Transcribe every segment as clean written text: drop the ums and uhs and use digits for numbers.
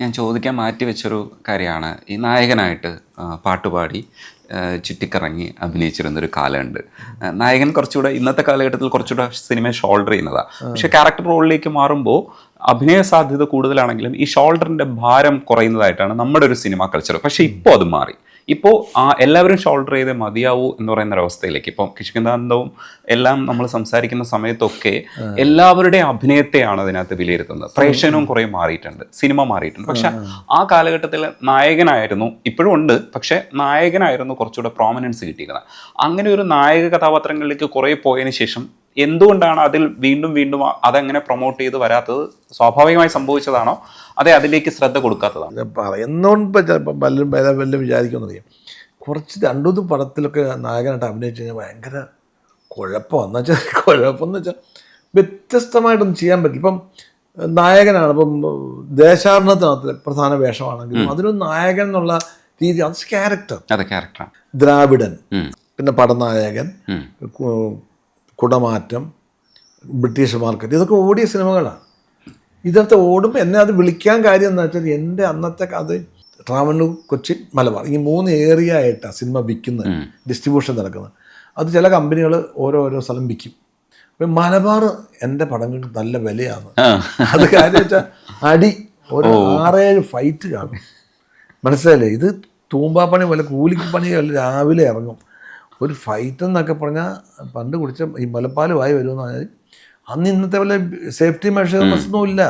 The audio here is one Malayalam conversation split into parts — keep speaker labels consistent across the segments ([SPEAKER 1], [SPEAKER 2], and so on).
[SPEAKER 1] ഞാൻ ചോദിക്കാൻ മാറ്റി വെച്ചൊരു കാര്യമാണ് ഈ നായകനായിട്ട് പാട്ടുപാടി ചുറ്റിക്കറങ്ങി അഭിനയിച്ചിരുന്നൊരു കാലമുണ്ട്. നായകൻ കുറച്ചുകൂടെ ഇന്നത്തെ കാലഘട്ടത്തിൽ കുറച്ചുകൂടെ സിനിമയെ ഷോൾഡർ ചെയ്യുന്നതാണ്. പക്ഷെ ക്യാരക്ടർ റോളിലേക്ക് മാറുമ്പോൾ അഭിനയ സാധ്യത കൂടുതലാണെങ്കിലും ഈ ഷോൾഡറിൻ്റെ ഭാരം കുറയുന്നതായിട്ടാണ് നമ്മുടെ ഒരു സിനിമ കൾച്ചർ. പക്ഷെ ഇപ്പോൾ അത് മാറി. ഇപ്പോൾ എല്ലാവരും ഷോൾഡർ ചെയ്തേ മതിയാവൂ എന്ന് പറയുന്ന ഒരവസ്ഥയിലേക്ക് ഇപ്പം കിഷ്കിന്താനന്ദവും എല്ലാം നമ്മൾ സംസാരിക്കുന്ന സമയത്തൊക്കെ എല്ലാവരുടെയും അഭിനയത്തെയാണ് അതിനകത്ത് വിലയിരുത്തുന്നത്. പ്രേക്ഷകനും കുറേ മാറിയിട്ടുണ്ട്, സിനിമ മാറിയിട്ടുണ്ട്. പക്ഷെ ആ കാലഘട്ടത്തിൽ നായകനായിരുന്നു, ഇപ്പോഴും ഉണ്ട്, പക്ഷെ നായകനായിരുന്നു കുറച്ചുകൂടെ പ്രോമിനൻസ് കിട്ടിയിരുന്നത്. അങ്ങനെ ഒരു നായക കഥാപാത്രങ്ങളിലേക്ക് കുറേ പോയതിനു ശേഷം എന്തുകൊണ്ടാണ് അതിൽ വീണ്ടും വീണ്ടും അതങ്ങനെ പ്രൊമോട്ട് ചെയ്ത് വരാത്തത്? സ്വാഭാവികമായി സംഭവിച്ചതാണോ അതെ അതിലേക്ക് ശ്രദ്ധ കൊടുക്കാത്തതാണോ?
[SPEAKER 2] പറയുന്നോണ്ട് ചിലപ്പോൾ വല്ലതും വിചാരിക്കുമെന്നറിയാം. കുറച്ച് രണ്ടു പടത്തിലൊക്കെ നായകനായിട്ട് അഭിനയിച്ച് കഴിഞ്ഞാൽ ഭയങ്കര കുഴപ്പമെന്ന് വെച്ചാൽ കുഴപ്പമെന്ന് വെച്ചാൽ വ്യത്യസ്തമായിട്ടൊന്നും ചെയ്യാൻ പറ്റില്ല. ഇപ്പം നായകനാണ്, ഇപ്പം ദേശാടനത്തിനകത്ത് പ്രധാന വേഷമാണെങ്കിലും അതിനൊരു നായകൻ എന്നുള്ള രീതി, അത് ക്യാരക്ടറാണ്. ദ്രാവിഡൻ, പിന്നെ പടനായകൻ, കുടമാറ്റം, ബ്രിട്ടീഷ് മാർക്കറ്റ്, ഇതൊക്കെ ഓടിയ സിനിമകളാണ്. ഇതിനകത്ത് ഓടുമ്പോൾ എന്നെ അത് വിളിക്കാൻ കാര്യം എന്താ വെച്ചാൽ എൻ്റെ അന്നത്തെ അത് ട്രാവണ്ണൂർ, കൊച്ചിൻ, മലബാർ, ഈ 3 ഏരിയ ആയിട്ടാണ് സിനിമ വിൽക്കുന്നത്, ഡിസ്ട്രിബ്യൂഷൻ നടക്കുന്നത്. അത് ചില കമ്പനികൾ ഓരോ സ്ഥലം വിൽക്കും. അപ്പം മലബാർ എൻ്റെ പടങ്ങൾക്ക് നല്ല വിലയാണ്. അത് കാര്യം വെച്ചാൽ അടി ഒരു 6-7 ഫൈറ്റ് കാണും. മനസ്സിലായില്ലേ? ഇത് തൂമ്പാപ്പണി പോലെ കൂലിക്ക് പണിയല്ല, രാവിലെ ഇറങ്ങും. ഒരു ഫൈറ്റ് എന്നൊക്കെ പറഞ്ഞാൽ പണ്ട് കുടിച്ച ഈ മുലപ്പാലുമായി വരുമെന്ന് പറഞ്ഞാൽ അന്ന് ഇന്നത്തെ പോലെ സേഫ്റ്റി മെഷേഴ്സ് ഒന്നും ഇല്ല.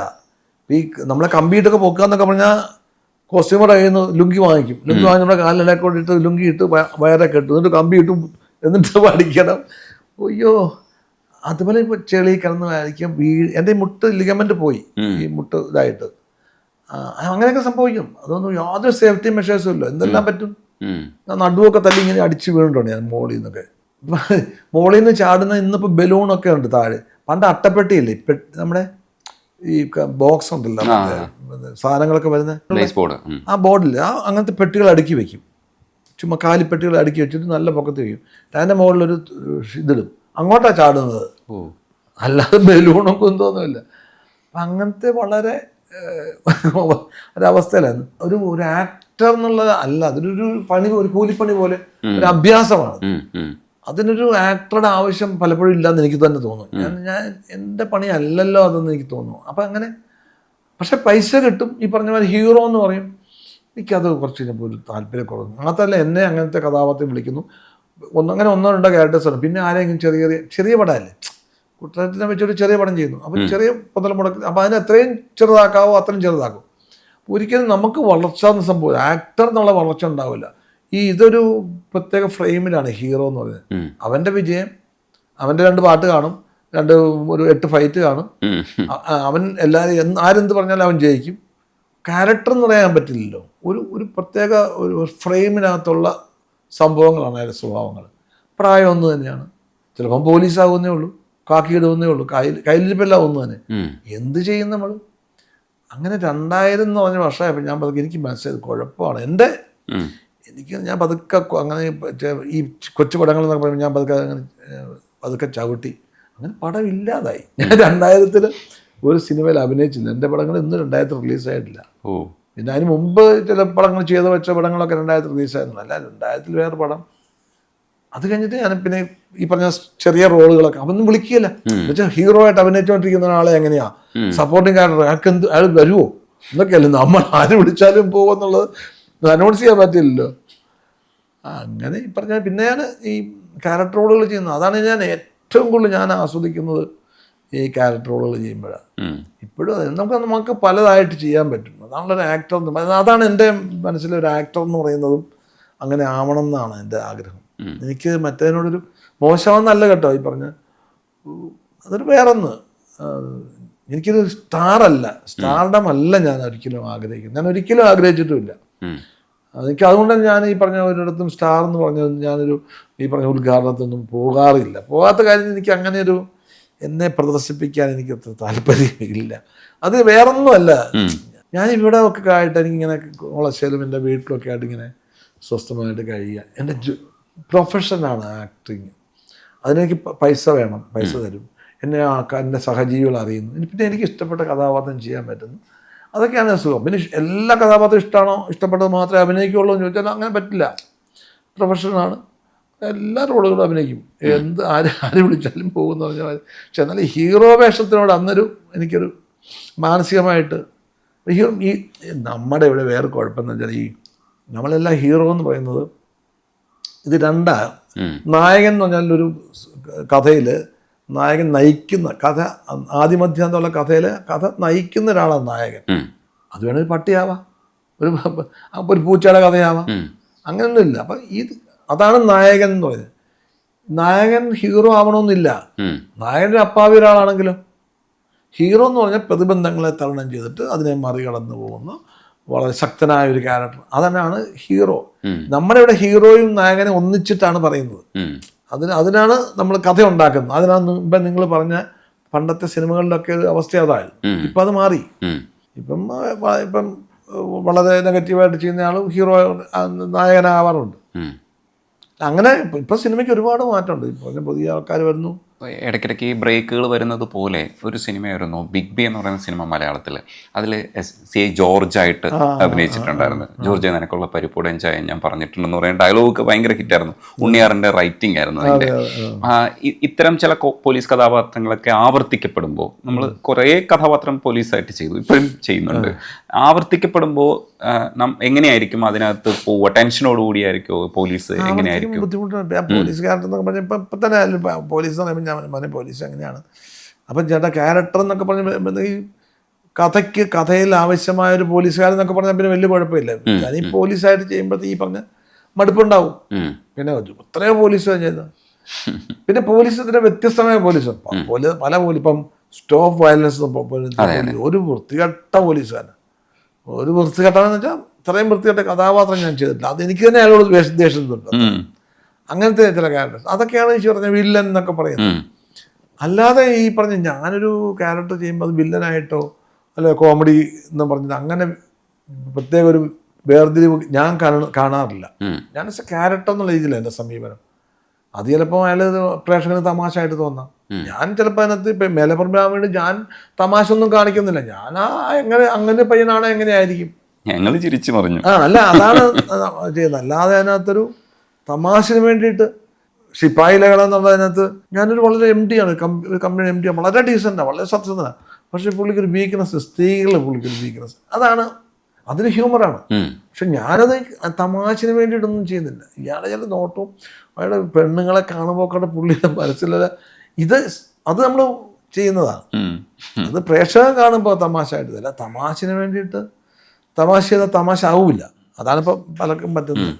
[SPEAKER 2] ഈ നമ്മളെ കമ്പിയിട്ടൊക്കെ പൊക്കാന്നൊക്കെ പറഞ്ഞാൽ കോസ്റ്റ്യൂമർ കഴിയുന്ന ലുങ്കി വാങ്ങിക്കും. ലുങ്കി വാങ്ങി നമ്മുടെ കാലിലൊക്കെ ഇട്ട് ലുങ്കി ഇട്ട് വയറൊക്കെ ഇട്ടു, എന്നിട്ട് കമ്പി ഇട്ടും എന്നിട്ട് പഠിക്കണം. അയ്യോ, അതുപോലെ ഇപ്പോൾ ചെളി കിടന്ന് വായിക്കും. എൻ്റെ മുട്ട് ലിഗമെൻ്റ് പോയി, ഈ മുട്ട് ഇതായിട്ട്. അങ്ങനെയൊക്കെ സംഭവിക്കും. അതൊന്നും യാതൊരു സേഫ്റ്റി മെഷേഴ്സും ഇല്ല. എന്തെല്ലാം പറ്റും. നടുവൊക്കെ തല്ലി ഇങ്ങനെ അടിച്ച് വീണിട്ടുണ്ട് ഞാൻ മോളിൽ നിന്നൊക്കെ. മോളിൽ നിന്ന് ചാടുന്ന ഇന്നിപ്പോൾ ബലൂണൊക്കെ ഉണ്ട് താഴെ. പണ്ട് അട്ടപ്പെട്ടിയില്ലേ, നമ്മുടെ ഈ ബോക്സ് ഉണ്ടല്ലോ, സാധനങ്ങളൊക്കെ വരുന്ന ആ ബോർഡിൽ അങ്ങനത്തെ പെട്ടികൾ അടുക്കി വെക്കും. ചുമ്മാ കാലിപ്പെട്ടികൾ അടുക്കി വെച്ചിട്ട് നല്ല പൊക്കത്ത് വയ്ക്കും. അതിൻ്റെ മുകളിലൊരു ഇതിടും, അങ്ങോട്ടാണ് ചാടുന്നത്. അല്ലാതെ ബലൂണൊക്കെ ഒന്നുമില്ല. അങ്ങനത്തെ വളരെ ഒരവസ്ഥയിലായിരുന്നു. ഒരു ആക്ടർ എന്നുള്ളത് അല്ല, അതൊരു പണി, ഒരു കൂലിപ്പണി പോലെ ഒരു അഭ്യാസമാണ്. അതിനൊരു ആക്ടറുടെ ആവശ്യം പലപ്പോഴും ഇല്ലാന്ന് എനിക്ക് തന്നെ തോന്നുന്നു. ഞാൻ എൻ്റെ പണി അല്ലല്ലോ അതെന്ന് എനിക്ക് തോന്നുന്നു. അപ്പം അങ്ങനെ, പക്ഷെ പൈസ കിട്ടും. ഈ പറഞ്ഞ പോലെ ഹീറോ എന്ന് പറയും, എനിക്കത് കുറച്ച് ഒരു താല്പര്യക്കുറവ്. മാത്രമല്ല എന്നെ അങ്ങനത്തെ കഥാപാത്രം വിളിക്കുന്നു, അങ്ങനെ 1-2 ക്യാരക്ടേഴ്സാണ്. പിന്നെ ആരെങ്കിലും ചെറിയ പടമല്ലേ, കുട്ടനാട്ടിനെ വെച്ചൊരു ചെറിയ പടം ചെയ്യുന്നു, അപ്പം ചെറിയ മുതൽ മുടക്കി, അപ്പം അതിന് എത്രയും ചെറുതാക്കാവോ അത്രയും ചെറുതാക്കും. ഒരിക്കലും നമുക്ക് വളർച്ച എന്ന് സംഭവം, ആക്ടർ എന്നുള്ള വളർച്ച ഉണ്ടാവില്ല. ഇതൊരു പ്രത്യേക ഫ്രെയിമിലാണ് ഹീറോ എന്ന് പറയുന്നത്. അവൻ്റെ വിജയം, അവൻ്റെ 2 പാട്ട് കാണും, ഒരു 8 ഫൈറ്റ് കാണും, അവൻ എല്ലാവരും ആരെന്ത് പറഞ്ഞാലും അവൻ ജയിക്കും. ക്യാരക്ടർ എന്ന് പറയാൻ പറ്റില്ലല്ലോ. ഒരു പ്രത്യേക ഒരു ഫ്രെയിമിനകത്തുള്ള സംഭവങ്ങളാണ് അയാളുടെ സ്വഭാവങ്ങൾ. പ്രായം ഒന്ന് തന്നെയാണ്. ചിലപ്പം പോലീസാകുന്നേ ഉള്ളൂ, കാക്കി ഇടുന്നേ ഉള്ളൂ, കയ്യിലിരിപ്പെല്ലാം ഒന്ന് തന്നെ. എന്ത് ചെയ്യും നമ്മൾ? അങ്ങനെ 2000 എന്ന് പറഞ്ഞ വർഷമായപ്പോൾ ഞാൻ പതുക്കെ എനിക്ക് മനസ്സിലായത് കുഴപ്പമാണ്. ഞാൻ പതുക്കെ അങ്ങനെ ഈ കൊച്ചു പടങ്ങൾ എന്നൊക്കെ പറയുമ്പോൾ ഞാൻ പതുക്കെ ചവിട്ടി, അങ്ങനെ പടം ഇല്ലാതായി. ഞാൻ 2000 ഒരു സിനിമയിൽ അഭിനയിച്ചില്ല. എൻ്റെ പടങ്ങൾ ഇന്ന് 2000 റിലീസായിട്ടില്ല. പിന്നെ അതിന് മുമ്പ് ചില പടങ്ങൾ ചെയ്ത് വെച്ച പടങ്ങളൊക്കെ 2000 റിലീസായിരുന്നു. അല്ല, 2000 വേറെ പടം. അത് കഴിഞ്ഞിട്ട് ഞാൻ പിന്നെ ഈ പറഞ്ഞ ചെറിയ റോളുകളൊക്കെ അവനൊന്നും വിളിക്കുകയില്ല. എന്നുവെച്ചാൽ ഹീറോ ആയിട്ട് അഭിനയിച്ചുകൊണ്ടിരിക്കുന്ന ഒരാളെ എങ്ങനെയാ സപ്പോർട്ടിങ് ക്യാരക്ടർ അയാൾ വരുമോ എന്നൊക്കെയല്ലേ, നമ്മൾ ആര് വിളിച്ചാലും പോകുമെന്നുള്ളത് അനൗൺസ് ചെയ്യാൻ പറ്റില്ലല്ലോ. അങ്ങനെ ഈ പറഞ്ഞാൽ പിന്നെ ഞാൻ ഈ ക്യാരക്ടർ റോളുകൾ ചെയ്യുന്നത്, അതാണ് ഞാൻ ഏറ്റവും കൂടുതൽ ഞാൻ ആസ്വദിക്കുന്നത്. ഈ ക്യാരക്ടർ റോളുകൾ ചെയ്യുമ്പോഴാണ്. ഇപ്പോഴും നമുക്ക് പലതായിട്ട് ചെയ്യാൻ പറ്റും. അതാണല്ലോ ഒരു ആക്ടർ എന്ന്. അതാണ് എൻ്റെ മനസ്സിലെ ഒരു ആക്ടർ എന്ന് പറയുന്നതും അങ്ങനെ ആവണം എന്നാണ് എൻ്റെ ആഗ്രഹം. എനിക്ക് മറ്റേതിനോടൊരു മോശമെന്നല്ല കേട്ടോ ഈ പറഞ്ഞ, അതൊരു വേറൊന്ന്. എനിക്കൊരു സ്റ്റാർഡം അല്ല ഞാൻ ഒരിക്കലും ആഗ്രഹിക്കുന്നത്. ഞാൻ ഒരിക്കലും ആഗ്രഹിച്ചിട്ടുമില്ല. എനിക്ക് അതുകൊണ്ട് ഞാൻ ഈ പറഞ്ഞ ഒരിടത്തും സ്റ്റാർ എന്ന് പറഞ്ഞത് ഞാനൊരു ഈ പറഞ്ഞ ഉദ്ഘാടനത്തിനൊന്നും പോകാറില്ല. പോകാത്ത കാര്യം എനിക്ക് അങ്ങനെ ഒരു എന്നെ പ്രദർശിപ്പിക്കാൻ എനിക്ക് അത്ര താല്പര്യമില്ല. അത് വേറൊന്നുമല്ല. ഞാൻ ഇവിടെ ഒക്കെ ആയിട്ട് എനിക്കിങ്ങനെ കോളേജിലും എൻ്റെ വീട്ടിലൊക്കെ ആയിട്ട് ഇങ്ങനെ സ്വസ്ഥമായിട്ട് കഴിയുക. എൻ്റെ പ്രൊഫഷനാണ് ആക്ടിങ്. അതിനെനിക്ക് പൈസ വേണം, പൈസ തരും. എൻ്റെ സഹജീവികൾ അറിയുന്നു. പിന്നെ എനിക്ക് ഇഷ്ടപ്പെട്ട കഥാപാത്രം ചെയ്യാൻ പറ്റുന്നു. അതൊക്കെയാണ് സുഖം. പിന്നെ എല്ലാ കഥാപാത്രം ഇഷ്ടമാണോ, ഇഷ്ടപ്പെട്ടത് മാത്രമേ അഭിനയിക്കുള്ളൂ എന്ന് ചോദിച്ചാൽ അങ്ങനെ പറ്റില്ല. പ്രൊഫഷനാണ്, എല്ലാ റോളുകളും അഭിനയിക്കും, ആര് വിളിച്ചാലും പോകുമെന്ന് പറഞ്ഞാൽ. പക്ഷെ എന്നാലും ഹീറോ വേഷത്തിനോട് അന്നൊരു എനിക്കൊരു മാനസികമായിട്ട് ഈ നമ്മുടെ ഇവിടെ വേറെ കുഴപ്പമെന്ന് വെച്ചാൽ നമ്മളെല്ലാം ഹീറോ എന്ന് പറയുന്നത് ഇത് രണ്ടാണ്. നായകൻ എന്ന് പറഞ്ഞാൽ ഒരു കഥയിൽ നായകൻ നയിക്കുന്ന കഥ, ആദ്യമധ്യാന്തമുള്ള കഥയിൽ കഥ നയിക്കുന്ന ഒരാളാണ് നായകൻ. അത് വേണമെങ്കിൽ പട്ടിയാവാം, ഒരു പൂച്ചയുടെ കഥയാവാം, അങ്ങനെയൊന്നുമില്ല. അപ്പം അതാണ് നായകൻ എന്ന് പറയുന്നത്. നായകൻ ഹീറോ ആവണമെന്നില്ല. നായകൻ്റെ അപ്പാവി ഒരാളാണെങ്കിലും ഹീറോ എന്ന് പറഞ്ഞാൽ പ്രതിബന്ധങ്ങളെ തരണം ചെയ്തിട്ട് അതിനെ മറികടന്നു പോകുന്ന വളരെ ശക്തനായ ഒരു ക്യാരക്ടർ, അതാണ് ഹീറോ. നമ്മുടെ ഇവിടെ ഹീറോയും നായകനെ ഒന്നിച്ചിട്ടാണ് പറയുന്നത്. അതിനാണ് നമ്മൾ കഥ ഉണ്ടാക്കുന്നത്. അതിനാണ് ഇപ്പം നിങ്ങൾ പറഞ്ഞ പണ്ടത്തെ സിനിമകളിലൊക്കെ അവസ്ഥ അതായിരുന്നു. ഇപ്പം അത് മാറി. ഇപ്പം വളരെ നെഗറ്റീവായിട്ട് ചെയ്യുന്ന ആളും ഹീറോ നായകനാവാറുണ്ട്. അങ്ങനെ ഇപ്പം സിനിമയ്ക്ക് ഒരുപാട് മാറ്റമുണ്ട്. ഇപ്പോൾ പുതിയ ആൾക്കാർ വരുന്നു.
[SPEAKER 1] ഇടയ്ക്കിടയ്ക്ക് ഈ ബ്രേക്കുകൾ വരുന്നത് പോലെ ഒരു സിനിമയായിരുന്നു ബിഗ് ബി എന്ന് പറയുന്ന സിനിമ മലയാളത്തിൽ. അതിൽ CI ജോർജായിട്ട് അഭിനയിച്ചിട്ടുണ്ടായിരുന്നു. ജോർജ് നിനക്കുള്ള പരിപ്പൂടൻ ചായ ഞാൻ പറഞ്ഞിട്ടുണ്ടെന്ന് പറയുന്ന ഡയലോഗ് ഭയങ്കര ഹിറ്റായിരുന്നു. ഉണ്ണിയാറിൻ്റെ റൈറ്റിംഗ് ആയിരുന്നു അതിൻ്റെ. ഇത്തരം ചില പോലീസ് കഥാപാത്രങ്ങളൊക്കെ ആവർത്തിക്കപ്പെടുമ്പോൾ, നമ്മൾ കുറേ കഥാപാത്രം പോലീസായിട്ട് ചെയ്തു, ഇപ്പോഴും ചെയ്യുന്നുണ്ട്. ആവർത്തിക്കപ്പെടുമ്പോൾ എങ്ങനെയായിരിക്കും അതിനകത്ത് പോവുക? ടെൻഷനോടുകൂടിയായിരിക്കുമോ പോലീസ്? എങ്ങനെയായിരിക്കും?
[SPEAKER 2] ബുദ്ധിമുട്ടുണ്ട്. പോലീസുകാരെന്നൊക്കെ പറഞ്ഞാൽ ഇപ്പം തന്നെ പോലീസ് എന്ന് പറയുമ്പോൾ ഞാൻ പറഞ്ഞ പോലീസ് എങ്ങനെയാണ്. അപ്പം ചേട്ടാ ക്യാരക്ടർ എന്നൊക്കെ പറഞ്ഞ ഈ കഥയിൽ ആവശ്യമായൊരു പോലീസുകാരെന്നൊക്കെ പറഞ്ഞാൽ പിന്നെ വലിയ കുഴപ്പമില്ല. ഞാൻ ഈ പോലീസായിട്ട് ചെയ്യുമ്പോഴത്തെ ഈ പറഞ്ഞ മടുപ്പുണ്ടാവും. പിന്നെ എത്രയോ പോലീസ് ചെയ്യുന്നത്. പിന്നെ പോലീസിന്റെ വ്യത്യസ്തമായ പോലീസ് പല ഇപ്പം സ്റ്റോപ്പ് വയലൻസ് ഒരു വൃത്തികെട്ട പോലീസുകാരൻ. ഒരു വൃത്തികെട്ടാന്ന് വെച്ചാൽ ഇത്രയും വൃത്തികെട്ട കഥാപാത്രം ഞാൻ ചെയ്തിട്ടില്ല. അത് എനിക്ക് തന്നെ അയാളോട് ദേഷ്യത്തുണ്ട്. അങ്ങനത്തെ ചില ക്യാരക്ടേഴ്സ്, അതൊക്കെയാണ് ഈ പറഞ്ഞ വില്ലൻ എന്നൊക്കെ പറയുന്നത്. അല്ലാതെ ഈ പറഞ്ഞ ഞാനൊരു ക്യാരക്ടർ ചെയ്യുമ്പോൾ അത് വില്ലനായിട്ടോ അല്ലെ കോമഡി എന്ന് പറഞ്ഞത് അങ്ങനെ പ്രത്യേക ഒരു വേർതിരിവ് ഞാൻ കാണാറില്ല. ഞാൻ ക്യാരക്ടർ എന്നുള്ള രീതിയിലാണ് എൻ്റെ സമീപനം. അത് ചിലപ്പോൾ അയാൾ പ്രേക്ഷകന് തമാശയായിട്ട് തോന്നാം. ഞാൻ ചിലപ്പോൾ അതിനകത്ത് ഇപ്പം മേലപ്പുറം വേണ്ടി ഞാൻ തമാശ ഒന്നും കാണിക്കുന്നില്ല. ഞാൻ അങ്ങനെ പയ്യനാണ് എങ്ങനെയായിരിക്കും
[SPEAKER 1] ഞങ്ങൾ ചിരിച്ചു പറഞ്ഞു.
[SPEAKER 2] അല്ല, അതാണ് ചെയ്യുന്നത്. അല്ലാതെ അതിനകത്തൊരു തമാശന് വേണ്ടിയിട്ട് ശിപ്പായി ലഹള എന്നുള്ളതിനകത്ത് ഞാനൊരു വളരെ MD ആണ്, ഒരു കമ്പനി MD ആണ്, വളരെ ഡീസൻ്റാണ്, വളരെ സത്യസന്ധനാണ്. പക്ഷെ പുള്ളിക്കൊരു വീക്ക്നെസ്, സ്ത്രീകൾ പുള്ളിക്കൊരു വീക്ക്നെസ്, അതാണ്, അതിന് ഹ്യൂമറാണ്. പക്ഷെ ഞാനത് തമാശന് വേണ്ടിയിട്ടൊന്നും ചെയ്യുന്നില്ല. ഇയാളെ ചില നോട്ടവും അയാളുടെ പെണ്ണുങ്ങളെ കാണുമ്പോൾ ഒക്കെ പുള്ളിയുടെ മനസ്സിലുള്ള അത് നമ്മൾ ചെയ്യുന്നതാണ്. അത് പ്രേക്ഷകൻ കാണുമ്പോൾ തമാശ ആയിട്ടില്ല. തമാശന് വേണ്ടിയിട്ട് തമാശ ചെയ്താൽ തമാശ ആവില്ല. അതാണിപ്പോൾ പലർക്കും പറ്റുന്നത്.